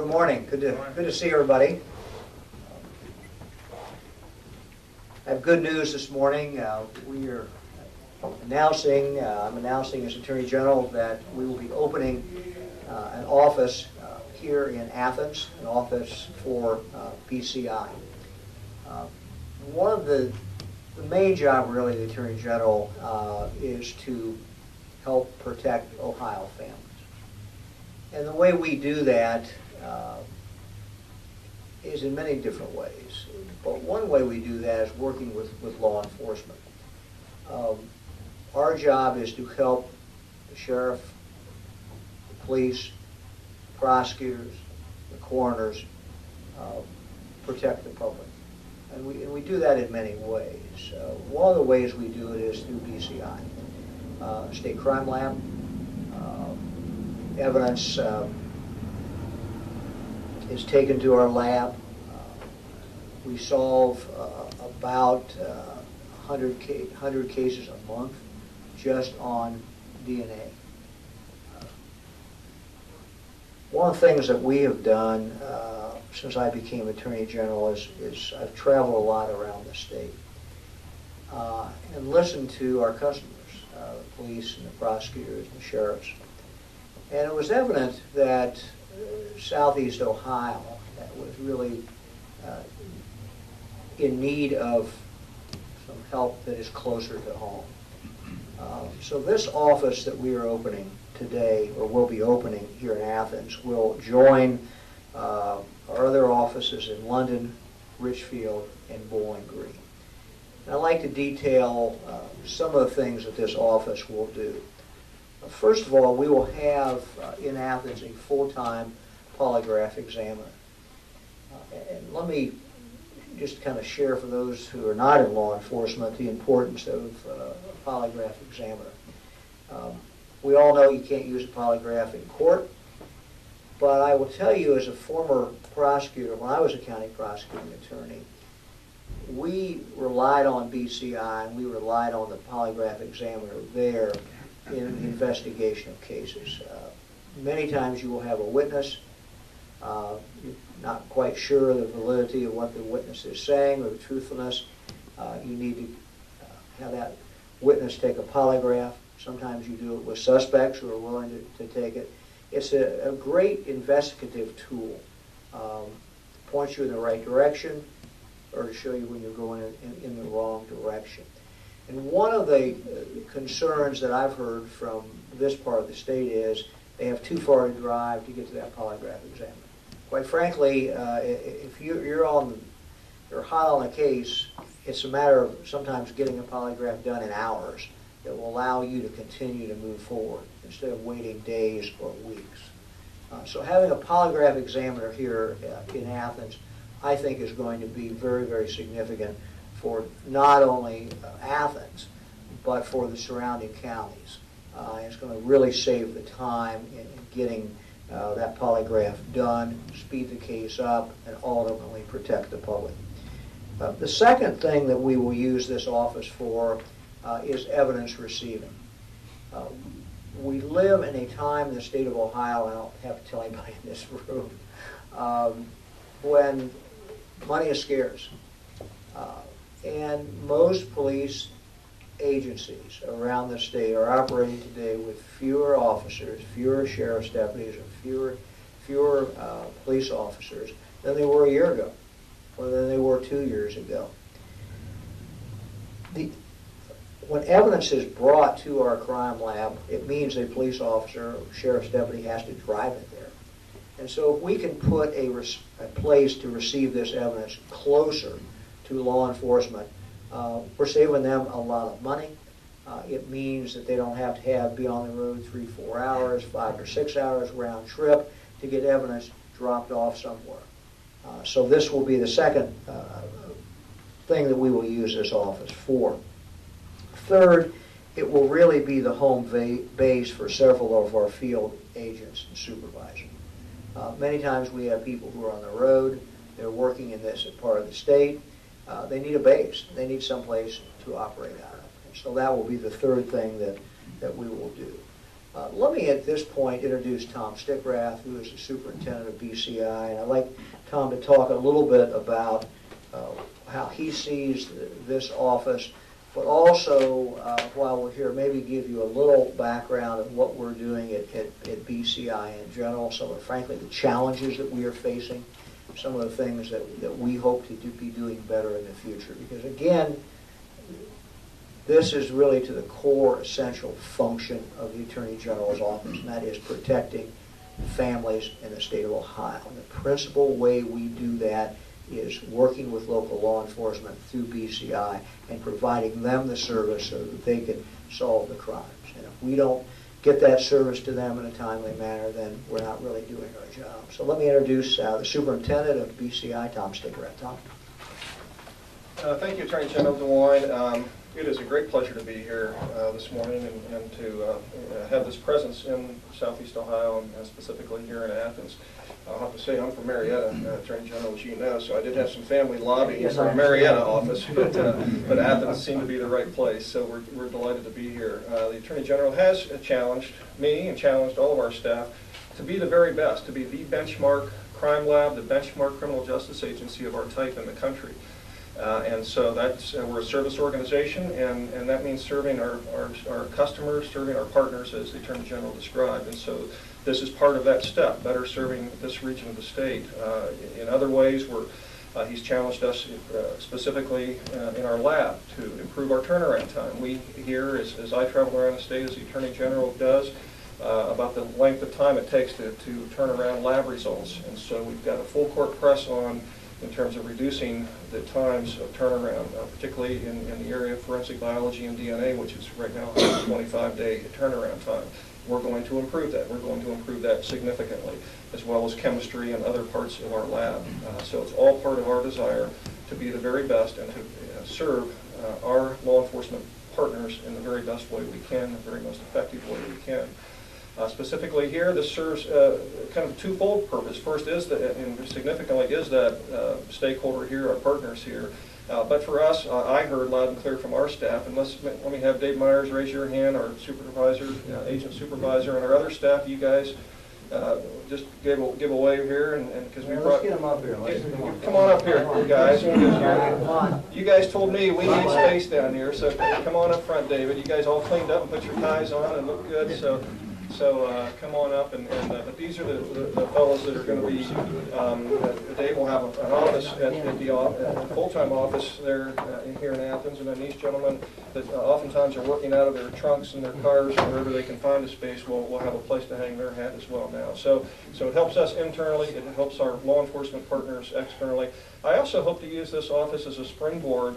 Good morning. Good to see everybody. I have good news this morning. We are announcing, I'm announcing as Attorney General that we will be opening an office here in Athens, an office for BCI. One of the main job really of the Attorney General is to help protect Ohio families. And the way we do that is in many different ways. But one way we do that is working with law enforcement. Our job is to help the sheriff, the police, prosecutors, the coroners protect the public. And we do that in many ways. One of the ways we do it is through BCI, State Crime Lab. Evidence is taken to our lab. We solve about 100 cases a month just on DNA. One of the things that we have done since I became Attorney General is I've traveled a lot around the state and listened to our customers, the police and the prosecutors and the sheriffs. And it was evident that Southeast Ohio was really in need of some help that is closer to home. So this office that we are opening today, or will be opening here in Athens, will join our other offices in London, Richfield, and Bowling Green. And I'd like to detail some of the things that this office will do. First of all, we will have in Athens a full-time polygraph examiner. And let me just kind of share for those who are not in law enforcement the importance of a polygraph examiner. We all know you can't use a polygraph in court, but I will tell you as a former prosecutor, when I was a county prosecuting attorney, we relied on BCI and we relied on the polygraph examiner there in the investigation of cases. Many times you will have a witness, you're not quite sure of the validity of what the witness is saying or the truthfulness. You need to have that witness take a polygraph. Sometimes you do it with suspects who are willing to take it. It's a great investigative tool to point you in the right direction or to show you when you're going in the wrong direction. And one of the concerns that I've heard from this part of the state is they have too far to drive to get to that polygraph examiner. Quite frankly, if you're hot on a case, it's a matter of sometimes getting a polygraph done in hours that will allow you to continue to move forward instead of waiting days or weeks. So having a polygraph examiner here in Athens, I think is going to be very, very significant for not only Athens, but for the surrounding counties. It's going to really save the time in getting that polygraph done, speed the case up, and ultimately protect the public. The second thing that we will use this office for is evidence receiving. We live in a time in the state of Ohio, and I don't have to tell anybody in this room, when money is scarce. And most police agencies around the state are operating today with fewer officers, fewer sheriff's deputies, or fewer police officers than they were a year ago, or than they were 2 years ago. When evidence is brought to our crime lab, it means a police officer or sheriff's deputy has to drive it there. And so if we can put a place to receive this evidence closer to law enforcement, we're saving them a lot of money. It means that they don't have to be on the road 3-4 hours, 5 or 6 hours round trip to get evidence dropped off somewhere. So this will be the second thing that we will use this office for. Third, it will really be the home base for several of our field agents and supervisors. Many times we have people who are on the road, they're working in this part of the state. They need a base. They need someplace to operate out of. And so that will be the third thing that we will do. Let me at this point introduce Tom Stickrath, who is the superintendent of BCI, and I'd like Tom to talk a little bit about how he sees this office, but also, while we're here, maybe give you a little background of what we're doing at BCI in general, some of, frankly, the challenges that we are facing, some of the things that we hope to be doing better in the future. Because again, this is really to the core essential function of the Attorney General's office, and that is protecting families in the state of Ohio. And the principal way we do that is working with local law enforcement through BCI and providing them the service so that they can solve the crimes. And if we don't get that service to them in a timely manner, then we're not really doing our job. So let me introduce the superintendent of BCI, Tom Stickrath. Tom. Thank you, Attorney General DeWine. It is a great pleasure to be here this morning and to have this presence in Southeast Ohio and specifically here in Athens. I'll have to say I'm from Marietta, Attorney General, as you know, so I did have some family lobbying for a Marietta office, but Athens seemed to be the right place, so we're delighted to be here. The Attorney General has challenged me and challenged all of our staff to be the very best, to be the benchmark crime lab, the benchmark criminal justice agency of our type in the country. And so that's, we're a service organization, and that means serving our customers, serving our partners, as the Attorney General described. And so this is part of that step, better serving this region of the state. In other ways, he's challenged us specifically in our lab to improve our turnaround time. We hear, as I travel around the state, as the Attorney General does, about the length of time it takes to turn around lab results. And so we've got a full court press on in terms of reducing the times of turnaround, particularly in the area of forensic biology and DNA, which is right now a 25-day turnaround time. We're going to improve that. We're going to improve that significantly, as well as chemistry and other parts of our lab. So it's all part of our desire to be the very best and to serve our law enforcement partners in the very best way we can, the very most effective way we can. Specifically here, this serves kind of a twofold purpose. First is that, and significantly is that stakeholder here, our partners here. But for us, I heard loud and clear from our staff, and let me have Dave Myers raise your hand, our supervisor, agent supervisor, and our other staff. You guys just give a wave here, and because we brought. Let's get them up here. Come on up here, you guys. You guys told me we need space down here, so come on up front, David. You guys all cleaned up and put your ties on and look good, so come on up, but these are the fellows that are going to be, Dave will have an office at the full-time office there here in Athens, and then these gentlemen that oftentimes are working out of their trunks and their cars or wherever they can find a space will have a place to hang their hat as well now. So it helps us internally, it helps our law enforcement partners externally. I also hope to use this office as a springboard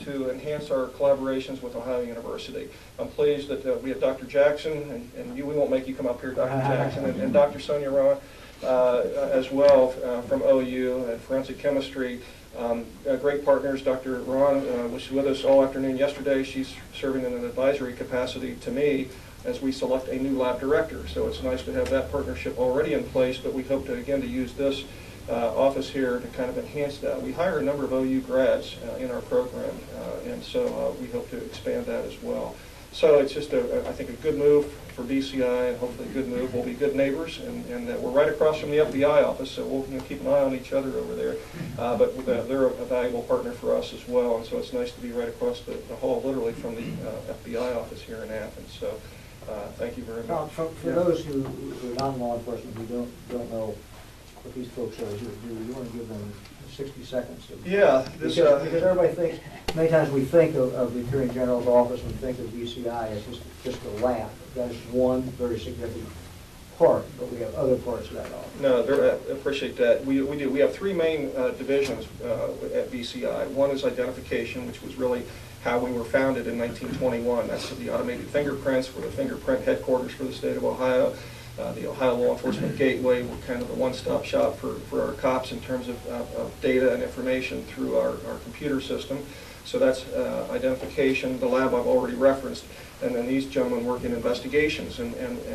to enhance our collaborations with Ohio University. I'm pleased that we have Dr. Jackson, and we won't make you come up here, Dr. Jackson, and Dr. Sonia Ron as well from OU at forensic chemistry. Great partners. Dr. Ron was with us all afternoon yesterday. She's serving in an advisory capacity to me as we select a new lab director. So it's nice to have that partnership already in place, but we hope to, again, to use this office here to kind of enhance that. We hire a number of OU grads in our program, and so we hope to expand that as well. So it's just, I think, a good move for BCI, and hopefully a good move. We'll be good neighbors, and we're right across from the FBI office, so we'll keep an eye on each other over there. But they're a valuable partner for us as well, and so it's nice to be right across the hall, literally from the FBI office here in Athens. So thank you very much. Tom, for those who are non-law enforcement who don't know what these folks are here to do, you want to give them 60 seconds? Because everybody thinks, many times we think of the Attorney General's office and think of BCI as just a lab. That is one very significant part, but we have other parts of that office. No, I appreciate that. We do. We have three main divisions at BCI. One is identification, which was really how we were founded in 1921. That's the automated fingerprints. We're the fingerprint headquarters for the state of Ohio. The Ohio Law Enforcement Gateway, we're kind of a one-stop shop for our cops in terms of data and information through our computer system. So that's identification. The lab I've already referenced. And then these gentlemen work in investigations, and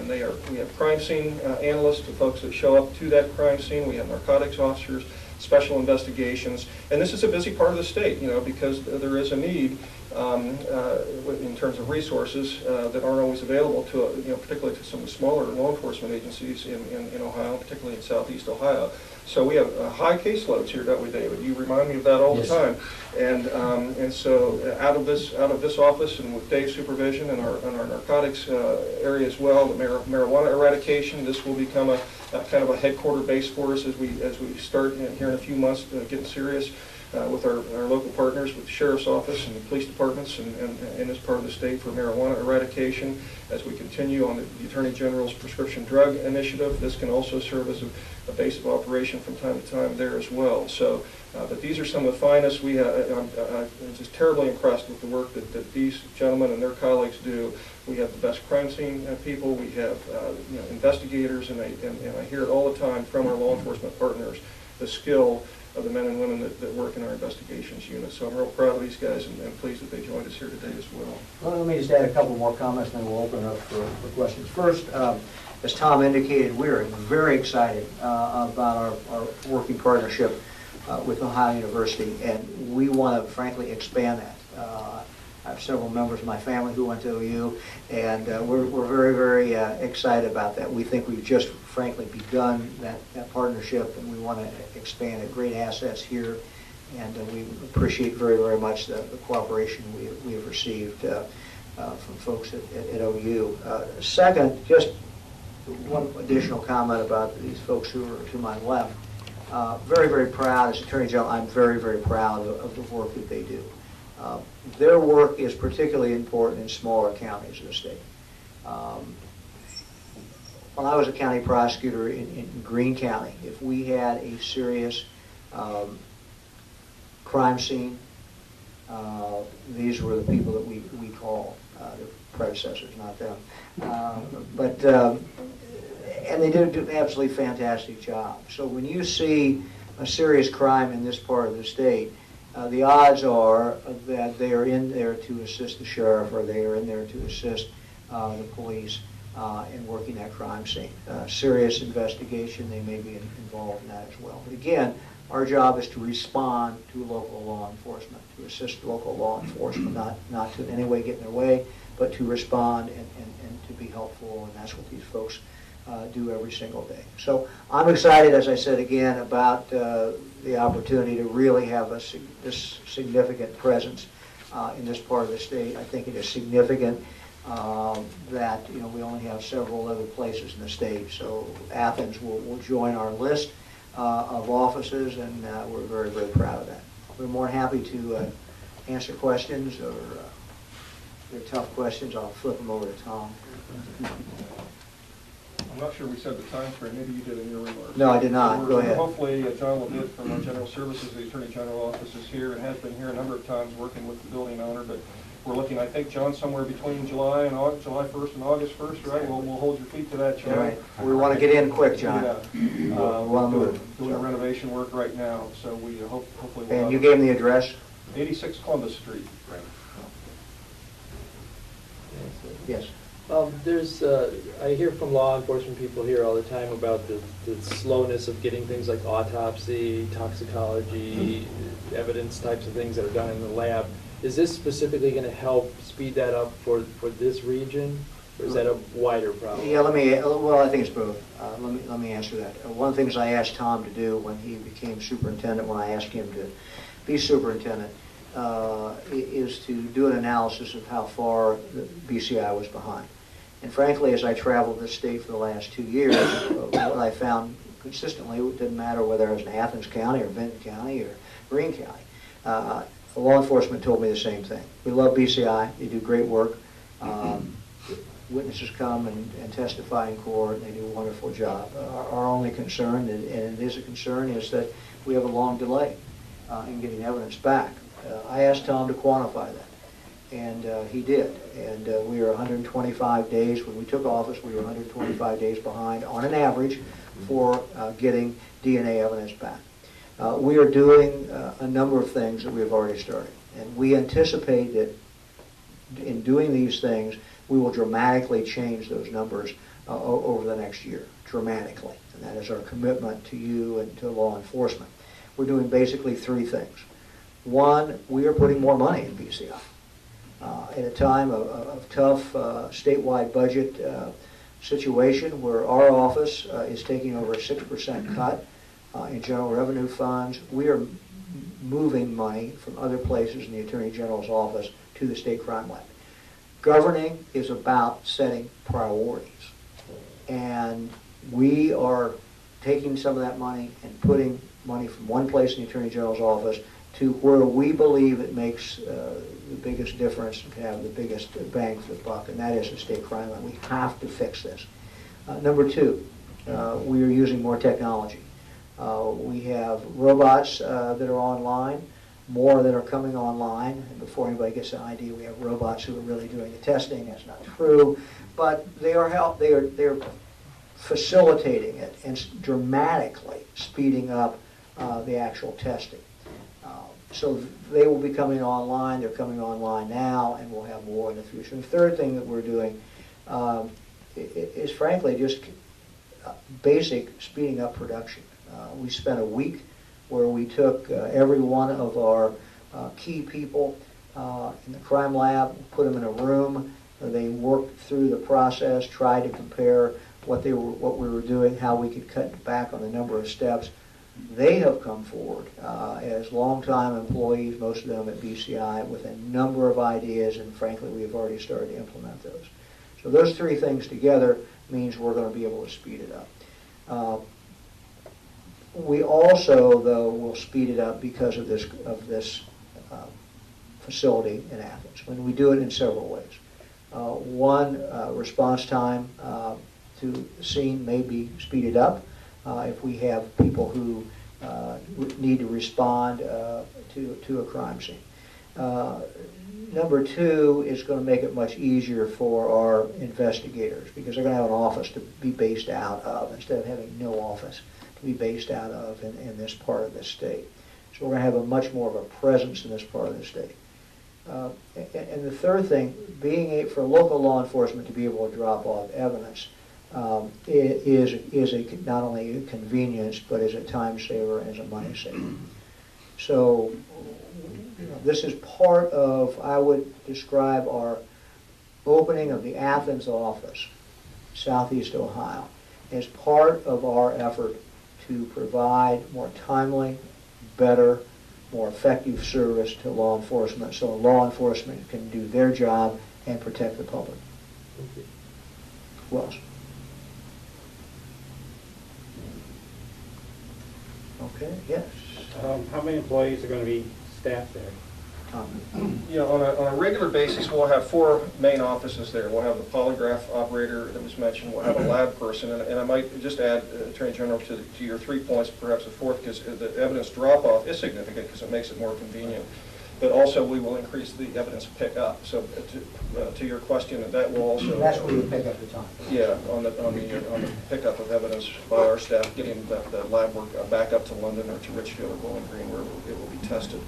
we have crime scene analysts, the folks that show up to that crime scene. We have narcotics officers, special investigations, and this is a busy part of the state, because there is a need in terms of resources that aren't always available to, particularly to some of the smaller law enforcement agencies in Ohio, particularly in Southeast Ohio. So we have high caseloads here, don't we, David? You remind me of that all the time. And so out of this office, and with Dave's supervision and our narcotics area as well, the marijuana eradication, this will become a kind of a headquarter base for us as we start here in a few months getting serious with our local partners, with the Sheriff's Office and the police departments and in this part of the state for marijuana eradication. As we continue on the Attorney General's prescription drug initiative, this can also serve as a base of operation from time to time there as well. So, but these are some of the finest. I'm just terribly impressed with the work that these gentlemen and their colleagues do. We have the best crime scene people. We have investigators, and I hear it all the time from our law enforcement partners, the skill of the men and women that work in our investigations unit. So I'm real proud of these guys and pleased that they joined us here today as well. Well, let me just add a couple more comments, and then we'll open up for questions. First, as Tom indicated, we're very excited about our working partnership with Ohio University, and we want to, frankly, expand that. I have several members of my family who went to OU, and we're very, very excited about that. We think we've just, frankly, begun that partnership, and we want to expand it. Great assets here, and we appreciate very, very much the cooperation we have received from folks at OU. Second, just one additional comment about these folks who are to my left. Very, very proud, as Attorney General, I'm very, very proud of the work that they do. Their work is particularly important in smaller counties in the state. When I was a county prosecutor in Greene County, if we had a serious crime scene, these were the people that we called, their predecessors, not them. And they did an absolutely fantastic job. So when you see a serious crime in this part of the state, the odds are that they are in there to assist the sheriff, or they are in there to assist the police in working that crime scene. Serious investigation, they may be involved in that as well. But again, our job is to respond to local law enforcement, to assist local law enforcement, not to in any way get in their way, but to respond and to be helpful, and that's what these folks do every single day. So I'm excited, as I said again, about the opportunity to really have this significant presence in this part of the state. I think it is significant that we only have several other places in the state. So Athens will join our list of offices, and we're very, very proud of that. We're more than happy to answer questions, or if they're tough questions, I'll flip them over to Tom. I'm not sure we said the time frame. Maybe you did in your remarks. No, I did not. Go ahead. Hopefully, John Levit from our General Services, the Attorney General Office, is here and has been here a number of times working with the building owner. But we're looking, I think, John, somewhere between July 1st and August 1st, right? We'll hold your feet to that, John. Right. We want to get in quick, John. Yeah. We're doing renovation work right now, so we hopefully we'll. And you gave him the address? 86 Columbus Street. Right. Yes. I hear from law enforcement people here all the time about the slowness of getting things like autopsy, toxicology, evidence types of things that are done in the lab. Is this specifically going to help speed that up for this region, or is that a wider problem? Yeah, I think it's both. Let me answer that. One of the things I asked Tom to do when he became superintendent, when I asked him to be superintendent, is to do an analysis of how far the BCI was behind. And frankly, as I traveled this state for the last 2 years, what I found consistently, it didn't matter whether I was in Athens County or Benton County or Greene County, law enforcement told me the same thing. We love BCI. They do great work. Witnesses come and testify in court, and they do a wonderful job. Our only concern, and it is a concern, is that we have a long delay in getting evidence back. I asked Tom to quantify that, and he did. And we are 125 days. When we took office, we were 125 days behind on an average for getting DNA evidence back. We are doing a number of things that we have already started, and we anticipate that in doing these things, we will dramatically change those numbers over the next year, dramatically. And that is our commitment to you and to law enforcement. We're doing basically 3 things. One, we are putting more money in BCI. At a time of tough statewide budget situation where our office is taking over a 6% cut in general revenue funds, we are moving money from other places in the Attorney General's office to the State Crime Lab. Governing is about setting priorities. And we are taking some of that money and putting money from one place in the Attorney General's office to where we believe it makes the biggest difference and can have the biggest bang for the buck, and that is the State Crime Lab. We have to fix this. Number two, we are using more technology. We have robots that are online, more that are coming online. And before anybody gets an idea, we have robots who are really doing the testing. That's not true, but they are facilitating it and dramatically speeding up the actual testing. So they will be coming online. They're coming online now, and we'll have more in the future. And the third thing that we're doing is frankly just basic speeding up production. We spent a week where we took every one of our key people in the crime lab, put them in a room. They worked through the process, tried to compare what we were doing, how we could cut back on the number of steps. They have come forward as longtime employees, most of them at BCI, with a number of ideas, and frankly, we have already started to implement those. So those three things together means we're going to be able to speed it up. We also, though, will speed it up because of this facility in Athens. When we do it in several ways. One, response time to the scene may be speeded up. If we have people who need to respond to a crime scene. Number two is going to make it much easier for our investigators because they're going to have an office to be based out of instead of having no office to be based out of in this part of the state. So we're going to have a much more of a presence in this part of the state. And the third thing, for local law enforcement to be able to drop off evidence is not only a convenience, but is a time saver and is a money saver. So this is part of, I would describe our opening of the Athens office, Southeast Ohio, as part of our effort to provide more timely, better, more effective service to law enforcement so law enforcement can do their job and protect the public. Who else? Okay, yes. How many employees are going to be staffed there? Yeah, on a regular basis, we'll have 4 main offices there. We'll have the polygraph operator that was mentioned. We'll have a lab person, and I might just add, Attorney General, to your 3 points, perhaps a fourth, because the evidence drop-off is significant because it makes it more convenient. But also, we will increase the evidence pickup. So, to your question, that will also. That's where you pick up the time. Yeah, on the pickup of evidence by our staff, getting the lab work back up to London or to Richfield or Bowling Green where it will be tested.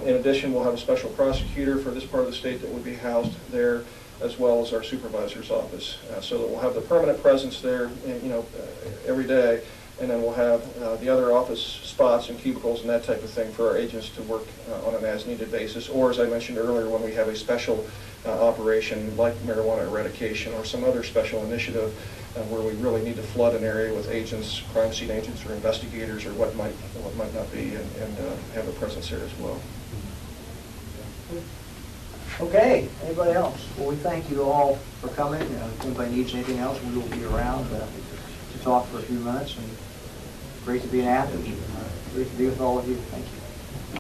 In addition, we'll have a special prosecutor for this part of the state that would be housed there, as well as our supervisor's office, so that we'll have the permanent presence there, every day. And then we'll have the other office spots and cubicles and that type of thing for our agents to work on an as-needed basis. Or, as I mentioned earlier, when we have a special operation like marijuana eradication or some other special initiative where we really need to flood an area with agents, crime scene agents or investigators or what might not be, and have a presence there as well. Okay, anybody else? Well, we thank you all for coming. If anybody needs anything else, we will be around to talk for a few minutes. And great to be in Athens. Great to be with all of you. Thank you.